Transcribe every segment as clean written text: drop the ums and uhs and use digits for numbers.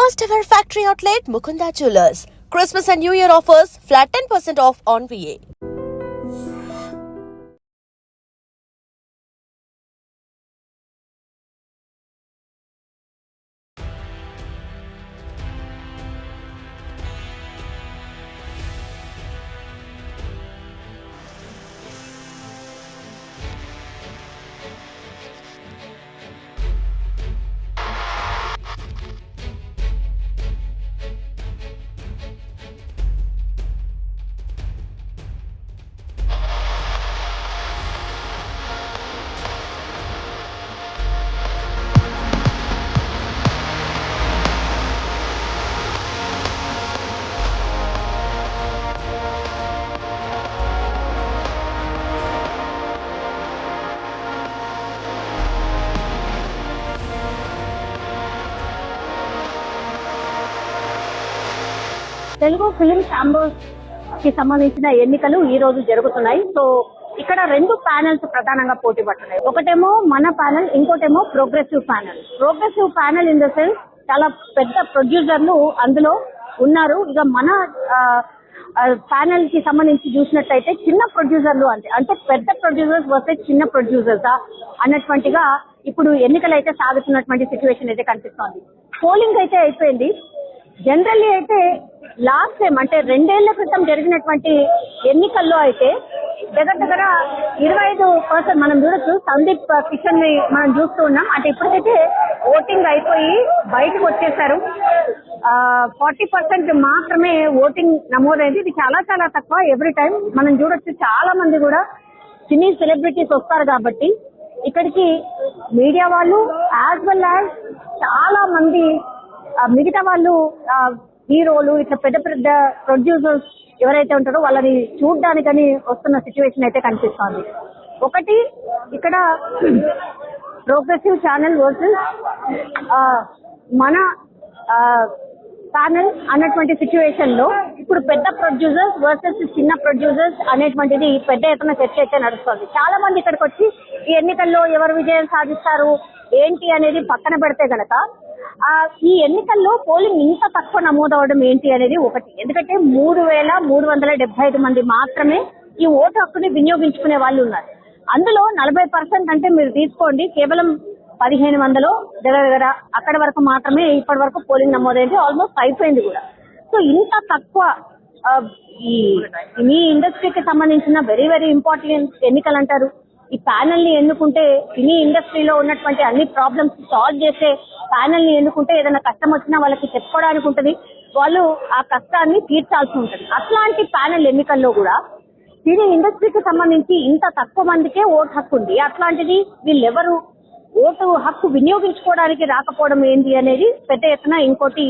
First ever factory outlet Mukunda Jewelers. Christmas and New Year offers flat 10% off on VA. Telugu film chambers కి సంబంధించిన ఎన్నికలు ఈ రోజు జరుగుతున్నాయి. సో ఇక్కడ రెండు ప్యానెల్స్ ప్రధానంగా పోటీ పడుతున్నాయి. ఒకటేమో మన ప్యానెల్, ఇంకోటేమో progressive panel. Progressive panel in the sense చాలా పెద్ద ప్రొడ్యూసర్లు అందులో ఉన్నారు. ఇక మన ప్యానెల్ కి సంబంధించి చూసినట్టయితే చిన్న ప్రొడ్యూసర్లు అంటే పెద్ద ప్రొడ్యూసర్స్ వర్సెస్ చిన్న ప్రొడ్యూసర్స్ అన్నటువంటిగా ఇప్పుడు ఎన్నికలు అయితే సాగుతున్నటువంటి సిచ్యువేషన్ అయితే కనిపిస్తోంది. పోలింగ్ అయితే అయిపోయింది. జనరల్లీ అయితే లాస్ట్ టైం అంటే 2 ఏళ్ల క్రితం జరిగినటువంటి ఎన్నికల్లో అయితే దగ్గర 25% మనం చూడొచ్చు. సందీప్ కిషన్ ని మనం చూస్తూ ఉన్నాం. అంటే ఇప్పటికైతే ఓటింగ్ అయిపోయి బయటకు వచ్చేసారు. 40% మాత్రమే ఓటింగ్ నమోదైంది. ఇది చాలా చాలా తక్కువ. ఎవ్రీ టైం మనం చూడొచ్చు చాలా మంది కూడా సినీ సెలబ్రిటీస్ వస్తారు కాబట్టి ఇక్కడికి మీడియా వాళ్ళు యాజ్ వెల్ యాజ్ చాలా మంది మిగతా వాళ్ళు హీరోలు ఇట్లా పెద్ద పెద్ద ప్రొడ్యూసర్స్ ఎవరైతే ఉంటారో వాళ్ళని చూడడానికని వస్తున్న సిచ్యువేషన్ అయితే కనిపిస్తోంది. ఒకటి ఇక్కడ ప్రోగ్రెసివ్ ఛానల్ వర్సెస్ మన ఛానల్ అన్నటువంటి సిచ్యువేషన్ లో ఇప్పుడు పెద్ద ప్రొడ్యూసర్స్ వర్సెస్ చిన్న ప్రొడ్యూసర్స్ అనేటువంటిది పెద్ద ఎత్తున చర్చ అయితే నడుస్తుంది. చాలా మంది ఇక్కడికి వచ్చి ఈ ఎన్నికల్లో ఎవరు విజయం సాధిస్తారు ఏంటి అనేది పక్కన పెడితే గనక ఈ ఎన్నికల్లో పోలింగ్ ఇంత తక్కువ నమోదవడం ఏంటి అనేది ఒకటి. ఎందుకంటే 3,375 మంది మాత్రమే ఈ ఓటు హక్కుని వినియోగించుకునే వాళ్ళు ఉన్నారు. అందులో 40% అంటే మీరు తీసుకోండి కేవలం 1,500 దగ్గర అక్కడ వరకు మాత్రమే ఇప్పటి వరకు పోలింగ్ నమోదైంది. ఆల్మోస్ట్ అయిపోయింది కూడా. సో ఇంత తక్కువ ఈ ఇండస్ట్రీకి సంబంధించిన వెరీ వెరీ ఇంపార్టెంట్ ఎన్నికలు అంటారు. ఈ ప్యానెల్ ని ఎన్నుకుంటే సినీ ఇండస్ట్రీలో ఉన్నటువంటి అన్ని ప్రాబ్లమ్స్ సాల్వ్ చేసే ప్యానెల్ ని ఎన్నుకుంటే ఏదైనా కష్టం వచ్చినా వాళ్ళకి చెప్పుకోవడానికి ఉంటుంది. వాళ్ళు ఆ కష్టాన్ని తీర్చాల్సి ఉంటుంది. అట్లాంటి ప్యానెల్ ఎన్నికల్లో కూడా సినీ ఇండస్ట్రీకి సంబంధించి ఇంత తక్కువ మందికే ఓటు హక్కు ఉంది. అట్లాంటిది వీళ్ళెవరు ఓటు హక్కు వినియోగించుకోవడానికి రాకపోవడం ఏంటి అనేది పెద్ద ఎత్తున ఇంకోటి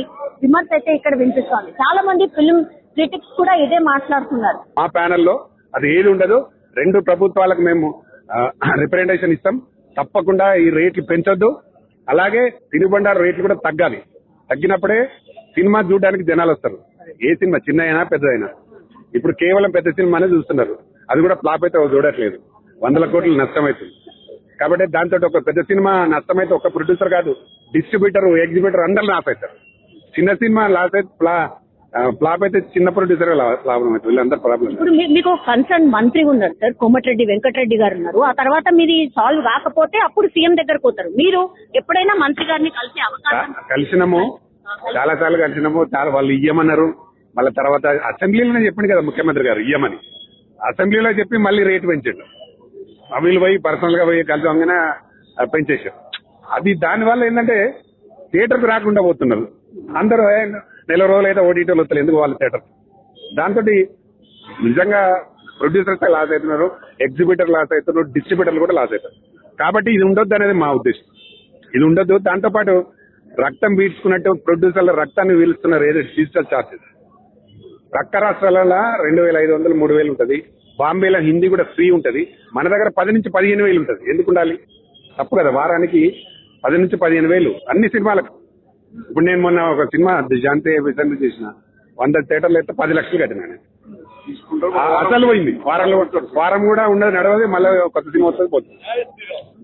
విమర్శ అయితే ఇక్కడ వినిపిస్తోంది. చాలా మంది ఫిల్మ్ క్రిటిక్స్ కూడా ఇదే మాట్లాడుతున్నారు. మా ప్యానెల్లో అది ఏది ఉండదు. రెండు ప్రభుత్వాలకు మేము రిప్రజెంటేషన్ ఇస్తాం. తప్పకుండా ఈ రేట్లు పెంచొద్దు. అలాగే తినుబండారు రేట్లు కూడా తగ్గాలి. తగ్గినప్పుడే సినిమా చూడడానికి జనాలు వస్తారు. ఏ సినిమా చిన్న అయినా పెద్దదైనా. ఇప్పుడు కేవలం పెద్ద సినిమానే చూస్తున్నారు. అది కూడా ఫ్లాప్ అయితే చూడట్లేదు. 100 కోట్లు నష్టం అవుతుంది. కాబట్టి దాంతో ఒక పెద్ద సినిమా నష్టమైతే ఒక ప్రొడ్యూసర్ కాదు, డిస్ట్రిబ్యూటర్, ఎగ్జిబ్యూటర్ అందరూ లాస్ అవుతారు. చిన్న సినిమా లాస్ అయితే ఫ్లాప్ అయితే చిన్న ప్రొడ్యూసర్ లాభం అవుతుంది. వీళ్ళందరూ ప్రాబ్లం. ఇప్పుడు మీకు కన్సర్న్ మంత్రి ఉన్నారు సార్, కోమటిరెడ్డి వెంకటరెడ్డి గారు ఉన్నారు. ఆ తర్వాత మీది సాల్వ్ కాకపోతే అప్పుడు సీఎం దగ్గరకు పోతారు. మీరు ఎప్పుడైనా మంత్రి గారిని కలిసే అవకాశం? కలిసినాము, చాలా సార్లు కలిసినాము. చాలా వాళ్ళు ఇయ్యమన్నారు. మళ్ళీ తర్వాత అసెంబ్లీలోనే చెప్పింది కదా ముఖ్యమంత్రి గారు ఇయ్యమని. అసెంబ్లీలో చెప్పి మళ్ళీ రేటు పెంచాడు. వీళ్ళు పోయి పర్సనల్ గా పోయి కలిసి పెంచేశారు. అది దానివల్ల ఏంటంటే థియేటర్కు రాకుండా పోతున్నారు అందరూ. నెల రోజులు అయితే ఓటీటీలు వస్తారు ఎందుకు వాళ్ళ థియేటర్. దాంతో నిజంగా ప్రొడ్యూసర్స్ లాస్ అవుతున్నారు, ఎగ్జిబ్యూటర్ లాస్ అవుతున్నారు, డిస్ట్రిబ్యూటర్లు కూడా లాస్ అవుతారు. కాబట్టి ఇది ఉండొద్దు అనేది మా ఉద్దేశం. ఇది ఉండొద్దు. దాంతోపాటు రక్తం పీల్చుకున్నట్టు ప్రొడ్యూసర్ల రక్తాన్ని పీలుస్తున్నారు. ఏదో డిజిటల్ ఛార్జెస్ పక్క రాష్ట్రాలలో 2,500, 3,000 ఉంటుంది. బాంబేలో హిందీ కూడా ఫ్రీ ఉంటుంది. మన దగ్గర 10 నుంచి 15,000 ఉంటుంది. ఎందుకు ఉండాలి? తప్పు కదా. వారానికి 10 నుంచి 15,000 అన్ని సినిమాలకు. ఇప్పుడు నేను మొన్న ఒక సినిమా జాంతే విసర్జన చేసిన 100 థియేటర్లు అయితే 10 లక్షలు కట్టినా. అసలు పోయింది. వారం కూడా ఉండదు, నడవదు. మళ్ళీ కొత్త సినిమా వస్తుంది, పోతుంది.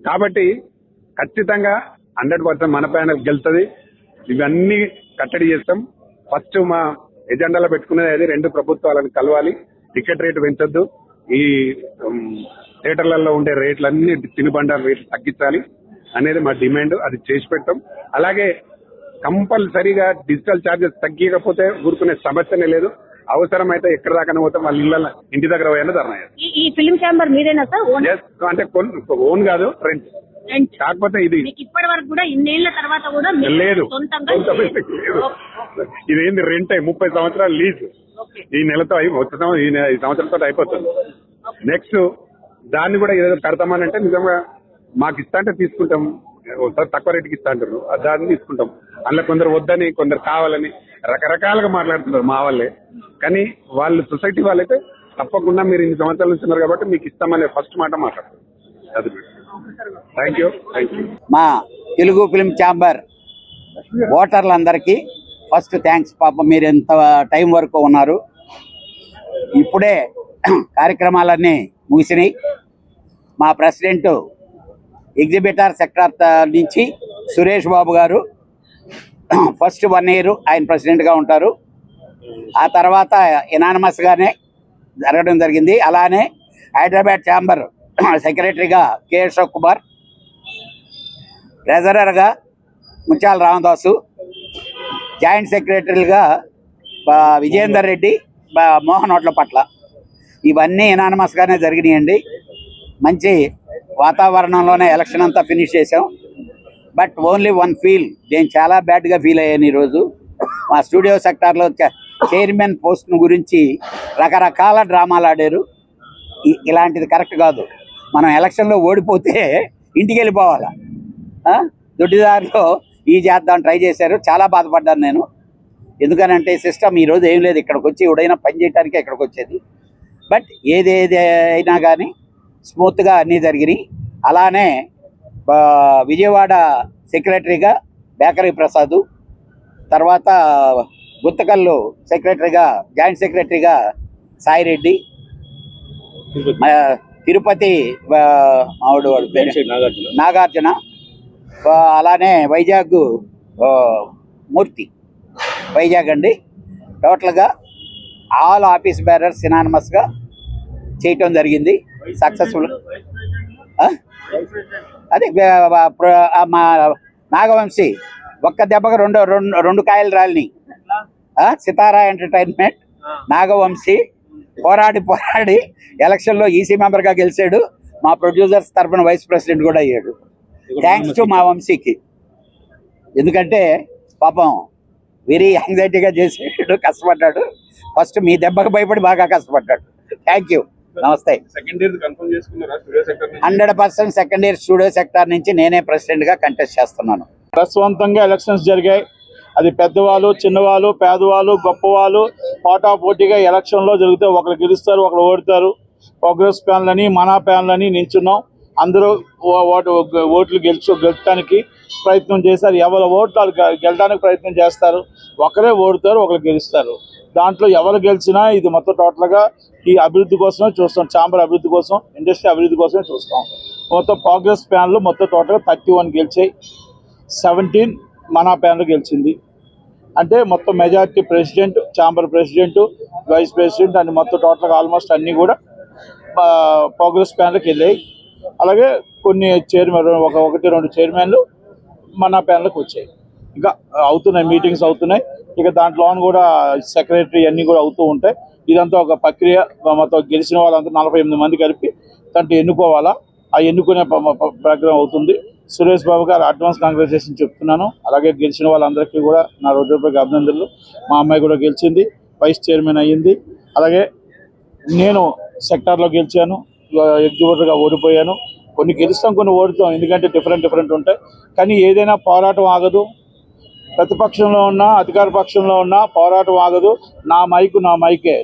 కాబట్టి ఖచ్చితంగా 100% మన ప్యానెల్ గెలుతుంది. ఇవన్నీ కట్టడి చేస్తాం. ఫస్ట్ మా ఎజెండాలో పెట్టుకునేది అది, 2 ప్రభుత్వాలను కలవాలి, టికెట్ రేటు పెంచొద్దు, ఈ థియేటర్లలో ఉండే రేట్లన్నీ తినుబండారు రేట్లు తగ్గించాలి అనేది మా డిమాండ్. అది చేసి పెట్టాం. అలాగే కంపల్సరీగా డిజిటల్ ఛార్జెస్ తగ్గకపోతే ఊరుకునే సమస్యనే లేదు. అవసరమైతే ఎక్కడ దాకా పోతే వాళ్ళ ఇంటి దగ్గర పోయినా ధర్నా చేస్తాం. ఈ ఫిల్మ్ ఛాంబర్ మీరేనా సార్? Yes, అంటే ఓన్ కాదు, ఫ్రెండ్స్. కాకపోతే ఇది ఇప్పటి వరకు కూడా ఇన్నేళ్ల తర్వాత కూడా లేదు, సొంతంగా లేదు. ఇదేంది రెంట్ 30 సంవత్సరాలు లీజ్. ఈ నెలతో ఈ సంవత్సరంతో అయిపోతుంది. నెక్స్ట్ దాన్ని కూడా ఏదో కడతామనంటే నిజంగా మాకు ఇస్తా అంటే తీసుకుంటాం. ఒకసారి తక్కువ రేటుకి ఇస్తా అంటారు, దాన్ని తీసుకుంటాం. అందులో కొందరు వద్దని, కొందరు కావాలని రకరకాలుగా మాట్లాడుతున్నారు మా వాళ్ళే. కానీ వాళ్ళు సొసైటీ వాళ్ళైతే తప్పకుండా మీరు ఇన్ని సంవత్సరాల నుంచి ఉన్నారు కాబట్టి మీకు ఇస్తామనే ఫస్ట్ మాట మాట్లాడతారు. అది థ్యాంక్ యూ. మా తెలుగు ఫిల్మ్ ఛాంబర్ ఓటర్లందరికీ ఫస్ట్ థ్యాంక్స్. పాపం మీరు ఎంత టైం వరకు ఉన్నారు. ఇప్పుడే కార్యక్రమాలన్నీ ముగిసినాయి. మా ప్రెసిడెంట్ ఎగ్జిబిటర్ సెక్టార్ నుంచి సురేష్ బాబు గారు ఫస్ట్ 1 year ఆయన ప్రెసిడెంట్గా ఉంటారు. ఆ తర్వాత ఎనానమస్గానే జరగడం జరిగింది. అలానే హైదరాబాద్ ఛాంబర్ సెక్రటరీగా కె అశోక్ కుమార్, ట్రెజరర్గా ముత్యాల రామదాసు, జాయింట్ సెక్రటరీలుగా విజయేందర్ రెడ్డి, మోహన్ ఓట్ల పట్ల, ఇవన్నీ ఎనానమస్గానే జరిగినాయండి. మంచి వాతావరణంలోనే ఎలక్షన్ అంతా ఫినిష్ చేసాం. బట్ ఓన్లీ వన్ ఫీల్, నేను చాలా బ్యాడ్గా ఫీల్ అయ్యాను ఈరోజు. మా స్టూడియో సెక్టార్లో చైర్మన్ పోస్ట్ గురించి రకరకాల డ్రామాలు ఆడారు. ఇలాంటిది కరెక్ట్ కాదు. మనం ఎలక్షన్లో ఓడిపోతే ఇంటికి వెళ్ళిపోవాలా? దొడ్డిదారిలో ఈ చేద్దాం ట్రై చేశారు. చాలా బాధపడ్డాను నేను. ఎందుకనంటే సిస్టమ్ ఈరోజు ఏం లేదు. ఇక్కడికి వచ్చి ఎవడైనా పని చేయడానికే ఇక్కడికి వచ్చేది. బట్ ఏదేది అయినా కానీ స్మూత్గా అన్నీ జరిగినాయి. అలానే విజయవాడ సెక్రటరీగా బేకరీ ప్రసాద్, తర్వాత గుత్తకల్లు సెక్రటరీగా జాయింట్ సెక్రటరీగా సాయిరెడ్డి, తిరుపతి మావుడు వాడు పేరు నాగార్జున, అలానే వైజాగ్ మూర్తి, వైజాగ్ అండి. టోటల్గా ఆల్ ఆఫీస్ బేరర్స్ సినానమస్గా చేయటం జరిగింది. సక్సెస్ఫుల్. అదే మా నాగవంశీ ఒక్క దెబ్బగా రెండు కాయలు రాలిని. సితారా ఎంటర్టైన్మెంట్ నాగవంశీ పోరాడి ఎలక్షన్లో ఈసీ మెంబర్గా గెలిచాడు. మా ప్రొడ్యూసర్స్ తరఫున వైస్ ప్రెసిడెంట్ కూడా అయ్యాడు. థ్యాంక్స్ టు మా వంశీకి. ఎందుకంటే పాపం వెరీ యాంగ్జైటీగా చేసాడు, కష్టపడ్డాడు. ఫస్ట్ మీ దెబ్బకు భయపడి బాగా కష్టపడ్డాడు. Thank you. నమస్తే. 100% సెకండ్ ఇయర్ స్టూడియో సెక్టార్ నుంచి నేనే ప్రెసిడెంట్గా కంటెస్ట్ చేస్తున్నాను. ప్రశాంతంగా ఎలక్షన్స్ జరిగాయి. అది పెద్దవాళ్ళు, చిన్నవాళ్ళు, పేదవాళ్ళు, గొప్పవాళ్ళు పోటాపోటీగా ఎలక్షన్లో జరిగితే ఒకరు గెలుస్తారు, ఒకరు ఓడతారు. కాంగ్రెస్ ప్యాన్లని, మన ప్యాన్లని నించున్నాం. అందరూ ఓట్లు గెలుచడానికి ప్రయత్నం చేశారు. ఎవరు ఓట్లు గెలడానికి ప్రయత్నం చేస్తారు. ఒకరే ఓడుతారు, ఒకరు గెలుస్తారు. దాంట్లో ఎవరు గెలిచినా ఇది మొత్తం టోటల్గా ఈ అభివృద్ధి కోసమే చూస్తాం. ఛాంబర్ అభివృద్ధి కోసం, ఇండస్ట్రీ అభివృద్ధి కోసమే చూస్తాం. మొత్తం కాంగ్రెస్ ప్యాన్లు మొత్తం టోటల్గా 31 గెలిచాయి. 17 మన ప్యాన్లు గెలిచింది. అంటే మొత్తం majority president, chamber president, vice president అని మొత్తం టోటల్గా ఆల్మోస్ట్ అన్నీ కూడా కాంగ్రెస్ ప్యాన్లకు వెళ్ళాయి. అలాగే కొన్ని చైర్మన్, 1-2 చైర్మన్లు మన ప్యాన్లకు వచ్చాయి. ఇంకా అవుతున్నాయి, మీటింగ్స్ అవుతున్నాయి. ఇక దాంట్లో కూడా సెక్రటరీ అన్నీ కూడా అవుతూ ఉంటాయి. ఇదంతా ఒక ప్రక్రియ. మొత్తం గెలిచిన వాళ్ళంతా 48 మంది కలిపి దాంట్లో ఎన్నుకోవాలా. ఆ ఎన్నుకునే ప్రక్రియ అవుతుంది. సురేష్ బాబు గారు అడ్వాన్స్ కాంగ్రాచులేషన్ చెప్తున్నాను. అలాగే గెలిచిన వాళ్ళందరికీ కూడా నా హృదయపూర్వక అభినందనలు. మా అమ్మాయి కూడా గెలిచింది, వైస్ చైర్మన్ అయ్యింది. అలాగే నేను సెక్టార్లో గెలిచాను, ఎగ్జిక్యూటివ్గా ఓడిపోయాను. కొన్ని గెలుస్తాం, కొన్ని ఓడుతాం. ఎందుకంటే డిఫరెంట్ ఉంటాయి. కానీ ఏదైనా పోరాటం ఆగదు. ప్రతిపక్షంలో ఉన్నా, అధికార పక్షంలో ఉన్నా పోరాటం ఆగదు. నా మైకే.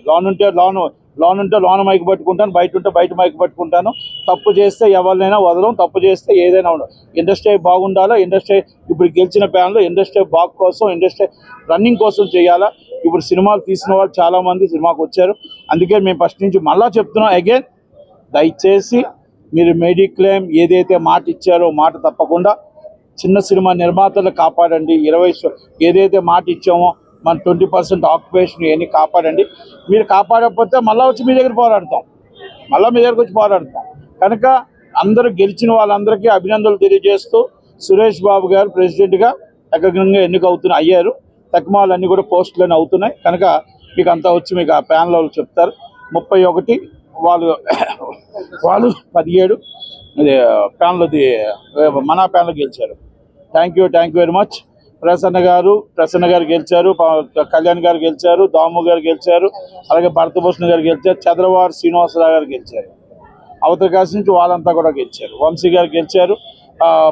లోన్ మైక్ పట్టుకుంటాను, బయట ఉంటే బయట మైక్ పట్టుకుంటాను. తప్పు చేస్తే ఎవరినైనా వదలం, తప్పు చేస్తే ఏదైనా ఉండదు. ఇండస్ట్రీ బాగుండాలా. ఇండస్ట్రీ ఇప్పుడు గెలిచిన ప్యాన్లో ఇండస్ట్రీ బాగు కోసం, ఇండస్ట్రీ రన్నింగ్ కోసం చేయాలా. ఇప్పుడు సినిమాలు తీసిన వాళ్ళు చాలామంది సినిమాకి వచ్చారు. అందుకే మేము ఫస్ట్ నుంచి మళ్ళా చెప్తున్నాం అగైన్, దయచేసి మీరు మెడిక్లెయిమ్ ఏదైతే మాట ఇచ్చారో మాట తప్పకుండా చిన్న సినిమా నిర్మాతలు కాపాడండి. ఏదైతే మాట ఇచ్చామో మన 20% ఆక్యుపేషన్ ఇవన్నీ కాపాడండి. మీరు కాపాడకపోతే మళ్ళీ వచ్చి మీ దగ్గర పోరాడతాం, కనుక అందరూ గెలిచిన వాళ్ళందరికీ అభినందనలు తెలియజేస్తూ సురేష్ బాబు గారు ప్రెసిడెంట్గా ఏకంగా అయ్యారు. తక్కువలు అన్నీ కూడా పోస్టులని అవుతున్నాయి. కనుక మీకు అంతా వచ్చి మీకు ఆ ప్యానల్ వాళ్ళు చెప్తారు. 31 వాళ్ళు 17 ప్యానల్ది మన ప్యానల్ గెలిచారు. Thank you very much. Prasanna గారు గెలిచారు, కళ్యాణ్ గారు గెలిచారు, దాము గారు గెలిచారు, అలాగే భరతభూషణ్ గారు గెలిచారు, చంద్రబాబు శ్రీనివాసరావు గారు గెలిచారు. అవతల కాసి నుంచి వాళ్ళంతా కూడా గెలిచారు. వంశీ గారు గెలిచారు,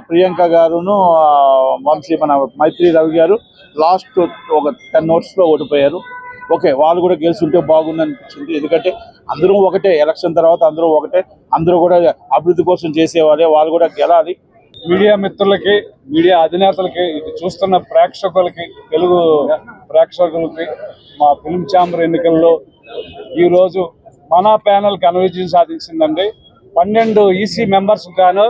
ప్రియాంక గారును వంశీ మన మైత్రి రవి గారు లాస్ట్ ఒక 10 ఓట్స్లో ఓడిపోయారు. ఓకే, వాళ్ళు కూడా గెలుచుంటే బాగుంది అనిపించింది. ఎందుకంటే అందరూ ఒకటే, ఎలక్షన్ తర్వాత అందరూ కూడా అభివృద్ధి కోసం చేసేవాళ్ళే, వాళ్ళు కూడా గెలాలి. మీడియా మిత్రులకి, మీడియా అధినేతలకి, ఇది చూస్తున్న ప్రేక్షకులకి, తెలుగు ప్రేక్షకులకి మా ఫిల్మ్ ఛాంబర్ ఎన్నికల్లో ఈరోజు మన ప్యానెల్ ఘన విజయం సాధించిందండి. 12 ఈసీ మెంబర్స్ గాను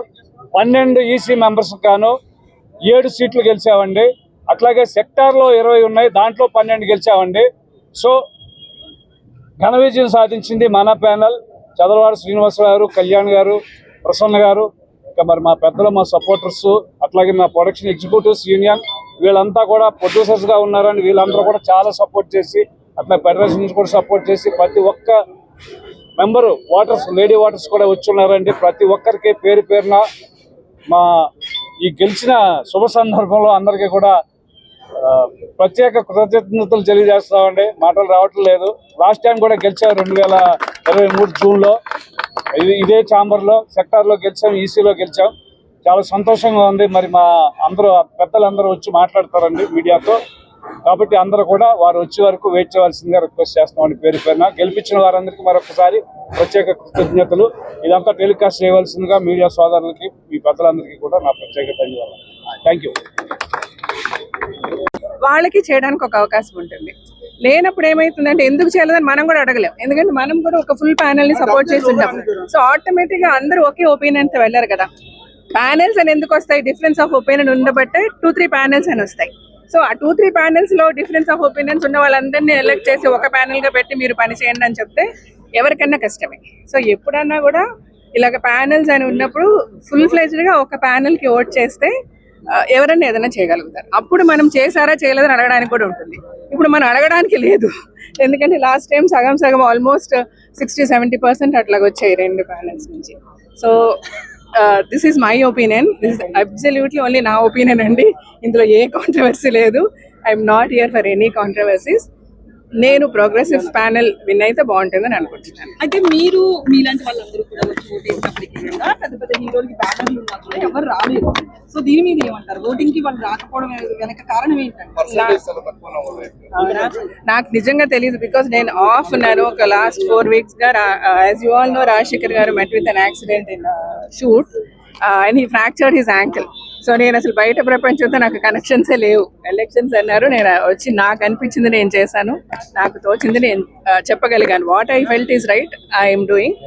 7 సీట్లు గెలిచామండి. అట్లాగే సెక్టార్లో 20 ఉన్నాయి, దాంట్లో 12 గెలిచామండి. సో ఘన విజయం సాధించింది మన ప్యానెల్. చంద్రబాబు శ్రీనివాసరావు గారు, కళ్యాణ్ గారు, ప్రసన్న గారు, ఇంకా మరి మా పెద్దలు, మా సపోర్టర్స్, అట్లాగే మా ప్రొడక్షన్ ఎగ్జిక్యూటివ్స్ యూనియన్ వీళ్ళంతా కూడా ప్రొడ్యూసర్స్గా ఉన్నారని వీళ్ళందరూ కూడా చాలా సపోర్ట్ చేసి, అట్లా ఫెడరేషన్ నుంచి కూడా సపోర్ట్ చేసి ప్రతి ఒక్క మెంబరు లేడీ ఓటర్స్ కూడా వచ్చి ఉన్నారండి. ప్రతి ఒక్కరికి పేరు పేరున మా ఈ గెలిచిన శుభ సందర్భంలో అందరికీ కూడా ప్రత్యేక కృతజ్ఞతలు తెలియజేస్తామండి. మాటలు రావట్లేదు. లాస్ట్ టైం కూడా గెలిచాం 2023 జూన్లో ఇదే ఛాంబర్లో సెక్టార్లో గెలిచాం, ఈసీలో గెలిచాం. చాలా సంతోషంగా ఉంది. మరి మా పెద్దలందరూ వచ్చి మాట్లాడతారండి మీడియాతో. కాబట్టి అందరూ కూడా వారు వచ్చే వరకు వెయిట్ చేయవలసిందిగా రిక్వెస్ట్ చేస్తామండి. పేరున గెలిపించిన వారందరికీ మరొకసారి ప్రత్యేక కృతజ్ఞతలు. ఇదంతా టెలికాస్ట్ చేయవలసిందిగా మీడియా సోదరులకి, మీ పెద్దలందరికీ కూడా నా ప్రత్యేక ధన్యవాదాలు. Thank you. వాళ్ళకి చేయడానికి ఒక అవకాశం ఉంటుంది. లేనప్పుడు ఏమైతుందంటే ఎందుకు చేయలేదని మనం కూడా అడగలేం. ఎందుకంటే మనం కూడా ఒక ఫుల్ ప్యానెల్ ని సపోర్ట్ చేసి ఉంటాం. సో ఆటోమేటిక్ గా అందరూ ఒకే ఒపీనియన్ తో వెళ్ళారు కదా. ప్యానెల్స్ అని ఎందుకు వస్తాయి? డిఫరెన్స్ ఆఫ్ ఒపీనియన్ ఉండబట్టే 2-3 ప్యానెల్స్ అని వస్తాయి. సో ఆ 2-3 ప్యానెల్స్ లో డిఫరెన్స్ ఆఫ్ ఒపీనియన్స్ ఉన్న వాళ్ళందరినీ ఎలెక్ట్ చేసి ఒక ప్యానెల్ గా పెట్టి మీరు పని చేయండి అని చెప్తే ఎవరికన్నా కష్టమే. సో ఎప్పుడన్నా కూడా ఇలాగ ప్యానెల్స్ అని ఉన్నప్పుడు ఫుల్ ఫ్లెజ్డ్ గా ఒక ప్యానెల్ కి ఓట్ చేస్తే ఎవరన్నా ఏదైనా చేయగలుగుతారు. అప్పుడు మనం చేశారా చేయలేదని అడగడానికి కూడా ఉంటుంది. ఇప్పుడు మనం అడగడానికి లేదు. ఎందుకంటే లాస్ట్ టైం సగం ఆల్మోస్ట్ 60-70% అట్లాగ వచ్చాయి 2 ప్యానెల్స్ నుంచి. So this is my opinion. This is absolutely only నా ఒపీనియన్ అండి. ఇందులో ఏ కాంట్రవర్సీ లేదు. I'm not here for any controversies. నేను ప్రోగ్రెసివ్ ప్యానెల్ విన్ అయితే బాగుంటుందని అనుకుంటున్నాను. అయితే మీరు మీలాంటి వాళ్ళందరూ కూడా ఓటేసినప్పటికీ కూడా పెద్ద పెద్ద హీరోలకి బ్యానర్లు ఉన్నా కూడా ఎవరు రాలేదు. సో దీని మీద ఏమంటారు? ఓటింగ్ కి వాళ్ళు రాకపోవడం వెనక కారణం ఏంటంటే నాకు నిజంగా తెలియదు. బికాస్ నేను ఆఫ్ ఉన్నాను ఒక లాస్ట్ 4 weeks గా. As you all know, Rajasekhar గారు met with an accident in shoot and he fractured his ankle. So నేను అసలు బయట ప్రపంచంతో నాకు కనెక్షన్సే లేవు. ఎలక్షన్స్ అన్నారు, నేను వచ్చి నాకు అనిపించింది నేను చేశాను, నాకు తోచింది నేను చెప్పగలిగాను. What I felt is right I'm doing.